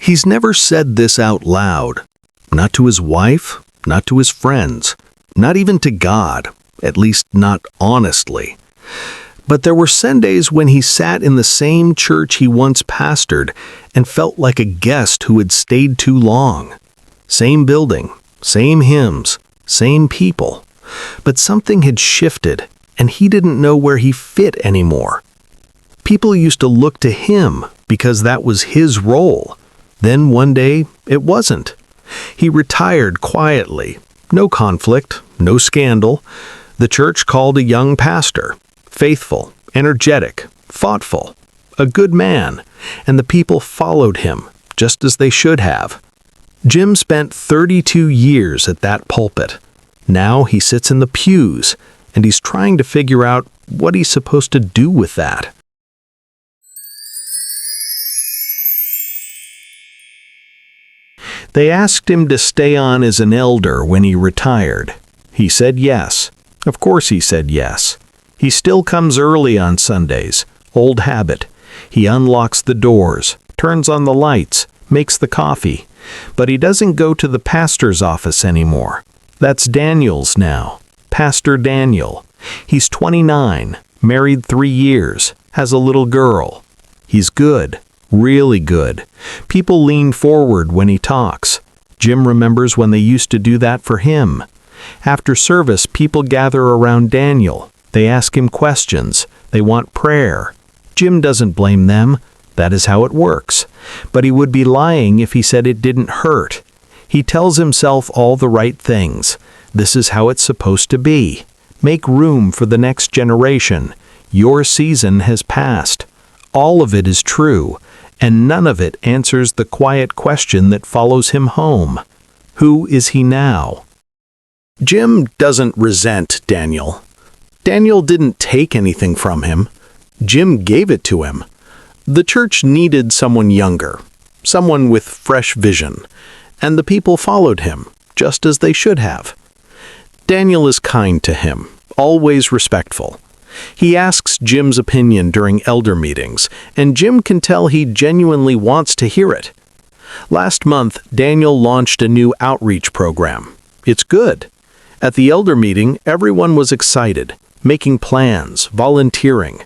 He's never said this out loud. Not to his wife, not to his friends, not even to God, at least not honestly. But there were Sundays when he sat in the same church he once pastored and felt like a guest who had stayed too long. Same building, same hymns, same people. But something had shifted, and he didn't know where he fit anymore. People used to look to him because that was his role. Then one day, it wasn't. He retired quietly. No conflict, no scandal. The church called a young pastor. Faithful, energetic, thoughtful, a good man, and the people followed him, just as they should have. Jim spent 32 years at that pulpit. Now he sits in the pews, and he's trying to figure out what he's supposed to do with that. They asked him to stay on as an elder when he retired. He said yes. Of course he said yes. He still comes early on Sundays, old habit. He unlocks the doors, turns on the lights, makes the coffee. But he doesn't go to the pastor's office anymore. That's Daniel's now, Pastor Daniel. He's 29, married 3 years, has a little girl. He's good, really good. People lean forward when he talks. Jim remembers when they used to do that for him. After service, people gather around Daniel. They ask him questions. They want prayer. Jim doesn't blame them. That is how it works. But he would be lying if he said it didn't hurt. He tells himself all the right things. This is how it's supposed to be. Make room for the next generation. Your season has passed. All of it is true, and none of it answers the quiet question that follows him home. Who is he now? Jim doesn't resent Daniel. Daniel didn't take anything from him. Jim gave it to him. The church needed someone younger, someone with fresh vision, and the people followed him, just as they should have. Daniel is kind to him, always respectful. He asks Jim's opinion during elder meetings, and Jim can tell he genuinely wants to hear it. Last month, Daniel launched a new outreach program. It's good. At the elder meeting, everyone was excited, making plans, volunteering.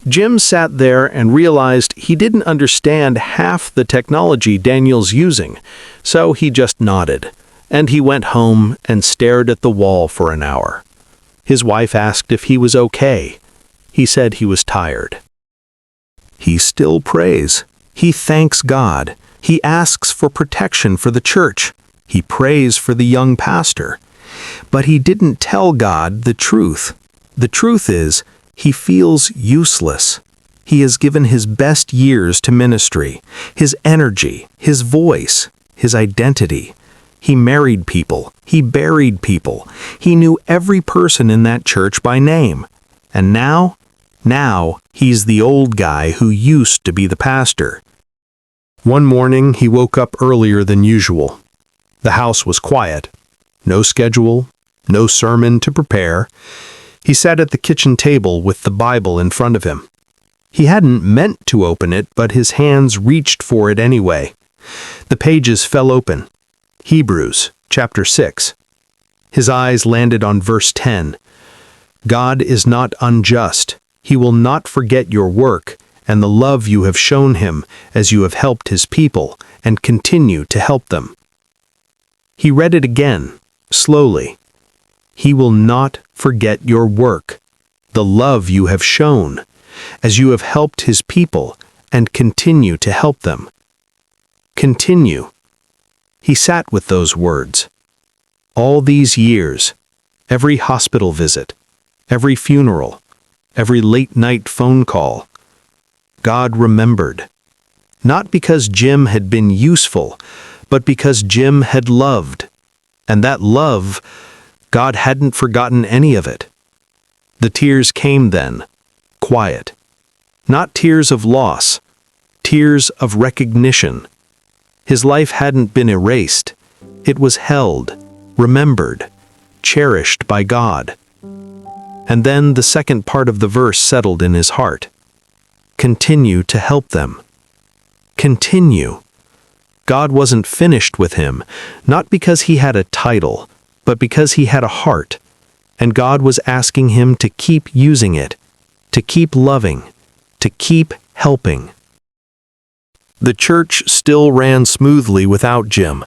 Jim sat there and realized he didn't understand half the technology Daniel's using, so he just nodded, and he went home and stared at the wall for an hour. His wife asked if he was okay. He said he was tired. He still prays. He thanks God. He asks for protection for the church. He prays for the young pastor. But he didn't tell God the truth. The truth is, he feels useless. He has given his best years to ministry, his energy, his voice, his identity. He married people. He buried people. He knew every person in that church by name. And now he's the old guy who used to be the pastor. One morning, he woke up earlier than usual. The house was quiet. No schedule, no sermon to prepare. He sat at the kitchen table with the Bible in front of him. He hadn't meant to open it, but his hands reached for it anyway. The pages fell open. Hebrews, chapter 6. His eyes landed on verse 10. God is not unjust. He will not forget your work and the love you have shown him as you have helped his people and continue to help them. He read it again, slowly. He will not forget your work, the love you have shown, as you have helped his people and continue to help them. Continue. He sat with those words. All these years, every hospital visit, every funeral, every late-night phone call, God remembered. Not because Jim had been useful, but because Jim had loved. And that love, God hadn't forgotten any of it. The tears came then, quiet. Not tears of loss, tears of recognition. His life hadn't been erased. It was held, remembered, cherished by God. And then the second part of the verse settled in his heart. Continue to help them. Continue. God wasn't finished with him, not because he had a title, but because he had a heart. And God was asking him to keep using it, to keep loving, to keep helping. The church still ran smoothly without Jim.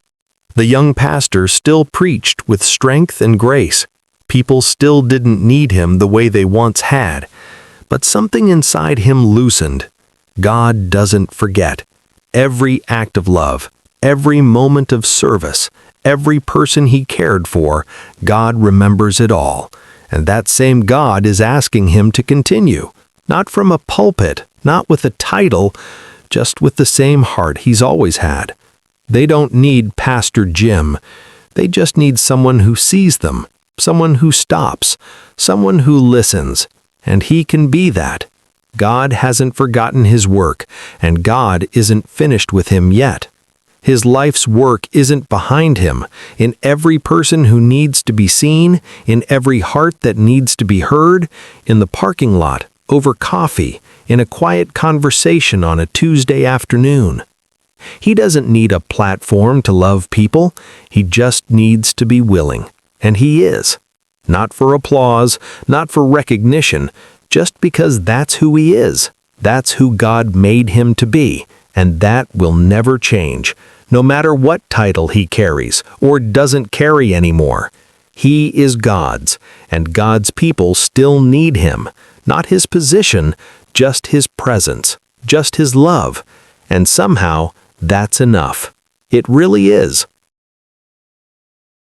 The young pastor still preached with strength and grace. People still didn't need him the way they once had. But something inside him loosened. God doesn't forget. Every act of love, every moment of service, every person he cared for, God remembers it all. And that same God is asking him to continue. Not from a pulpit, not with a title, just with the same heart he's always had. They don't need Pastor Jim. They just need someone who sees them, someone who stops, someone who listens. And he can be that. God hasn't forgotten his work, and God isn't finished with him yet. His life's work isn't behind him. In every person who needs to be seen, in every heart that needs to be heard, in the parking lot, over coffee, in a quiet conversation on a Tuesday afternoon. He doesn't need a platform to love people. He just needs to be willing. And he is. Not for applause, not for recognition, just because that's who he is. That's who God made him to be. And that will never change, no matter what title he carries or doesn't carry anymore. He is God's, and God's people still need him. Not his position, just his presence, just his love. And somehow, that's enough. It really is.